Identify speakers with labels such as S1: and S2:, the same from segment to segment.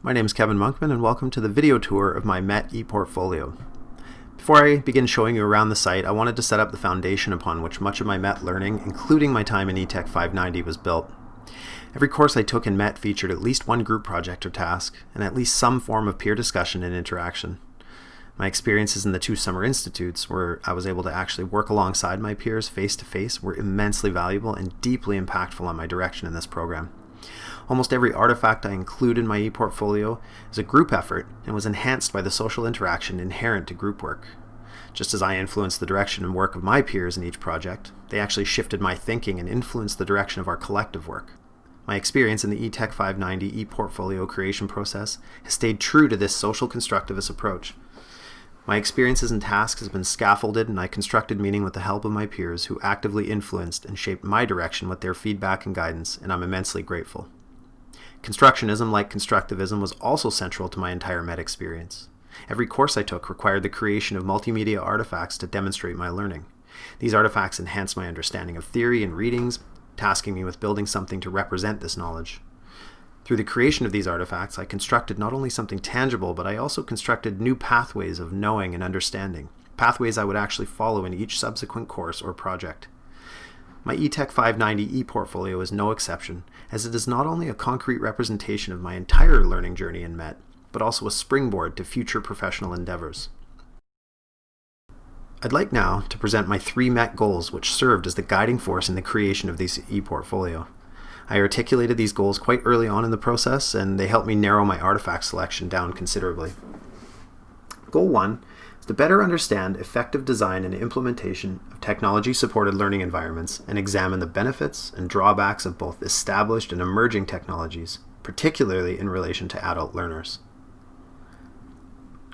S1: My name is Kevin Monkman and welcome to the video tour of my MET ePortfolio. Before I begin showing you around the site, I wanted to set up the foundation upon which much of my MET learning, including my time in ETEC 590, was built. Every course I took in MET featured at least one group project or task, and at least some form of peer discussion and interaction. My experiences in the 2 summer institutes, where I was able to actually work alongside my peers face to face, were immensely valuable and deeply impactful on my direction in this program. Almost every artifact I include in my ePortfolio is a group effort and was enhanced by the social interaction inherent to group work. Just as I influenced the direction and work of my peers in each project, they actually shifted my thinking and influenced the direction of our collective work. My experience in the ETEC 590 ePortfolio creation process has stayed true to this social constructivist approach. My experiences and tasks have been scaffolded, and I constructed meaning with the help of my peers who actively influenced and shaped my direction with their feedback and guidance, and I'm immensely grateful. Constructionism, like constructivism, was also central to my entire MET experience. Every course I took required the creation of multimedia artifacts to demonstrate my learning. These artifacts enhanced my understanding of theory and readings, tasking me with building something to represent this knowledge. Through the creation of these artifacts, I constructed not only something tangible, but I also constructed new pathways of knowing and understanding, pathways I would actually follow in each subsequent course or project. My ETEC 590 ePortfolio is no exception, as it is not only a concrete representation of my entire learning journey in MET, but also a springboard to future professional endeavors. I'd like now to present my 3 MET goals which served as the guiding force in the creation of this ePortfolio. I articulated these goals quite early on in the process, and they helped me narrow my artifact selection down considerably. Goal 1 is to better understand effective design and implementation of technology-supported learning environments and examine the benefits and drawbacks of both established and emerging technologies, particularly in relation to adult learners.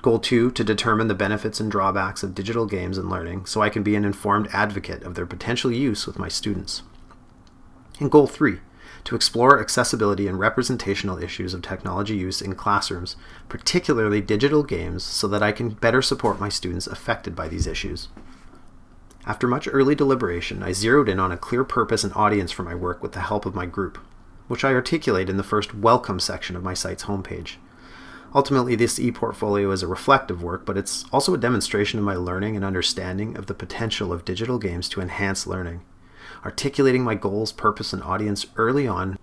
S1: Goal 2, to determine the benefits and drawbacks of digital games and learning so I can be an informed advocate of their potential use with my students. And Goal 3, to explore accessibility and representational issues of technology use in classrooms, particularly digital games, so that I can better support my students affected by these issues. After much early deliberation, I zeroed in on a clear purpose and audience for my work with the help of my group, which I articulate in the first Welcome section of my site's homepage. Ultimately, this ePortfolio is a reflective work, but it's also a demonstration of my learning and understanding of the potential of digital games to enhance learning. Articulating my goals, purpose, and audience early on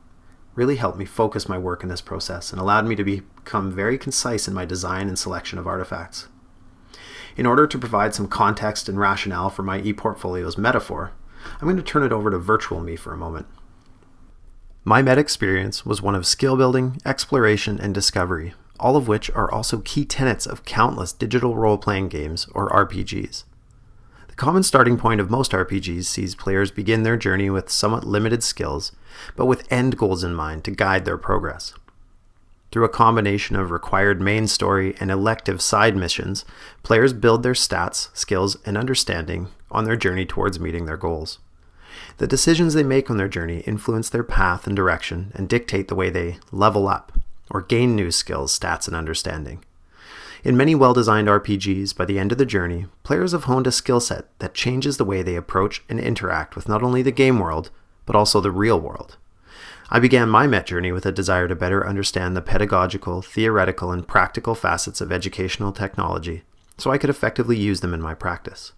S1: really helped me focus my work in this process and allowed me to become very concise in my design and selection of artifacts. In order to provide some context and rationale for my ePortfolio's metaphor, I'm going to turn it over to virtual me for a moment. My MET experience was one of skill building, exploration, and discovery, all of which are also key tenets of countless digital role-playing games, or RPGs. The common starting point of most RPGs sees players begin their journey with somewhat limited skills, but with end goals in mind to guide their progress. Through a combination of required main story and elective side missions, players build their stats, skills, and understanding on their journey towards meeting their goals. The decisions they make on their journey influence their path and direction and dictate the way they level up or gain new skills, stats, and understanding. In many well-designed RPGs, by the end of the journey, players have honed a skill set that changes the way they approach and interact with not only the game world, but also the real world. I began my MET journey with a desire to better understand the pedagogical, theoretical, and practical facets of educational technology, so I could effectively use them in my practice.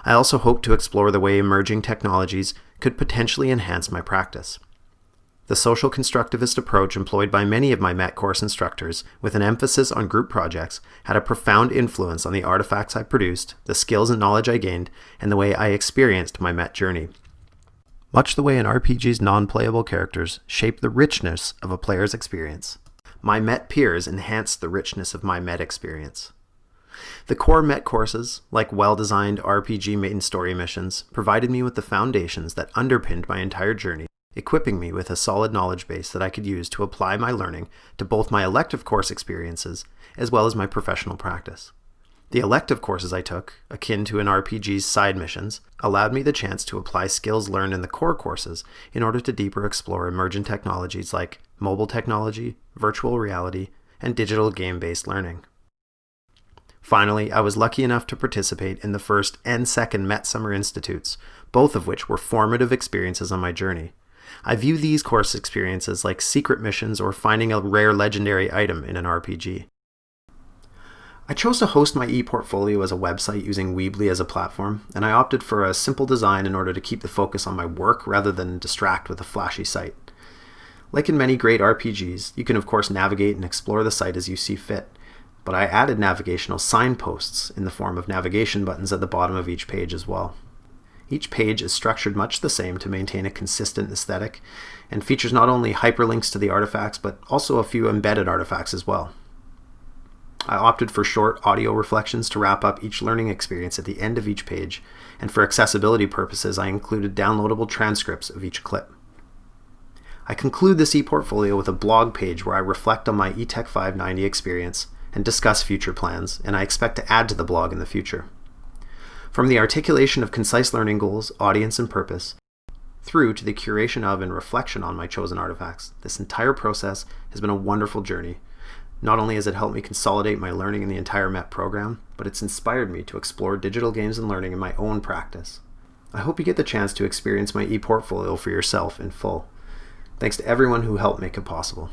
S1: I also hoped to explore the way emerging technologies could potentially enhance my practice. The social constructivist approach employed by many of my MET course instructors, with an emphasis on group projects, had a profound influence on the artifacts I produced, the skills and knowledge I gained, and the way I experienced my MET journey. Much the way an RPG's non-playable characters shape the richness of a player's experience, my MET peers enhanced the richness of my MET experience. The core MET courses, like well-designed RPG main story missions, provided me with the foundations that underpinned my entire journey, equipping me with a solid knowledge base that I could use to apply my learning to both my elective course experiences as well as my professional practice. The elective courses I took, akin to an RPG's side missions, allowed me the chance to apply skills learned in the core courses in order to deeper explore emergent technologies like mobile technology, virtual reality, and digital game-based learning. Finally, I was lucky enough to participate in the first and second MET Summer Institutes, both of which were formative experiences on my journey. I view these course experiences like secret missions or finding a rare legendary item in an RPG. I chose to host my ePortfolio as a website using Weebly as a platform, and I opted for a simple design in order to keep the focus on my work rather than distract with a flashy site. Like in many great RPGs, you can of course navigate and explore the site as you see fit, but I added navigational signposts in the form of navigation buttons at the bottom of each page as well. Each page is structured much the same to maintain a consistent aesthetic, and features not only hyperlinks to the artifacts, but also a few embedded artifacts as well. I opted for short audio reflections to wrap up each learning experience at the end of each page, and for accessibility purposes I included downloadable transcripts of each clip. I conclude this ePortfolio with a blog page where I reflect on my ETEC 590 experience and discuss future plans, and I expect to add to the blog in the future. From the articulation of concise learning goals, audience, and purpose, through to the curation of and reflection on my chosen artifacts, this entire process has been a wonderful journey. Not only has it helped me consolidate my learning in the entire MET program, but it's inspired me to explore digital games and learning in my own practice. I hope you get the chance to experience my ePortfolio for yourself in full. Thanks to everyone who helped make it possible.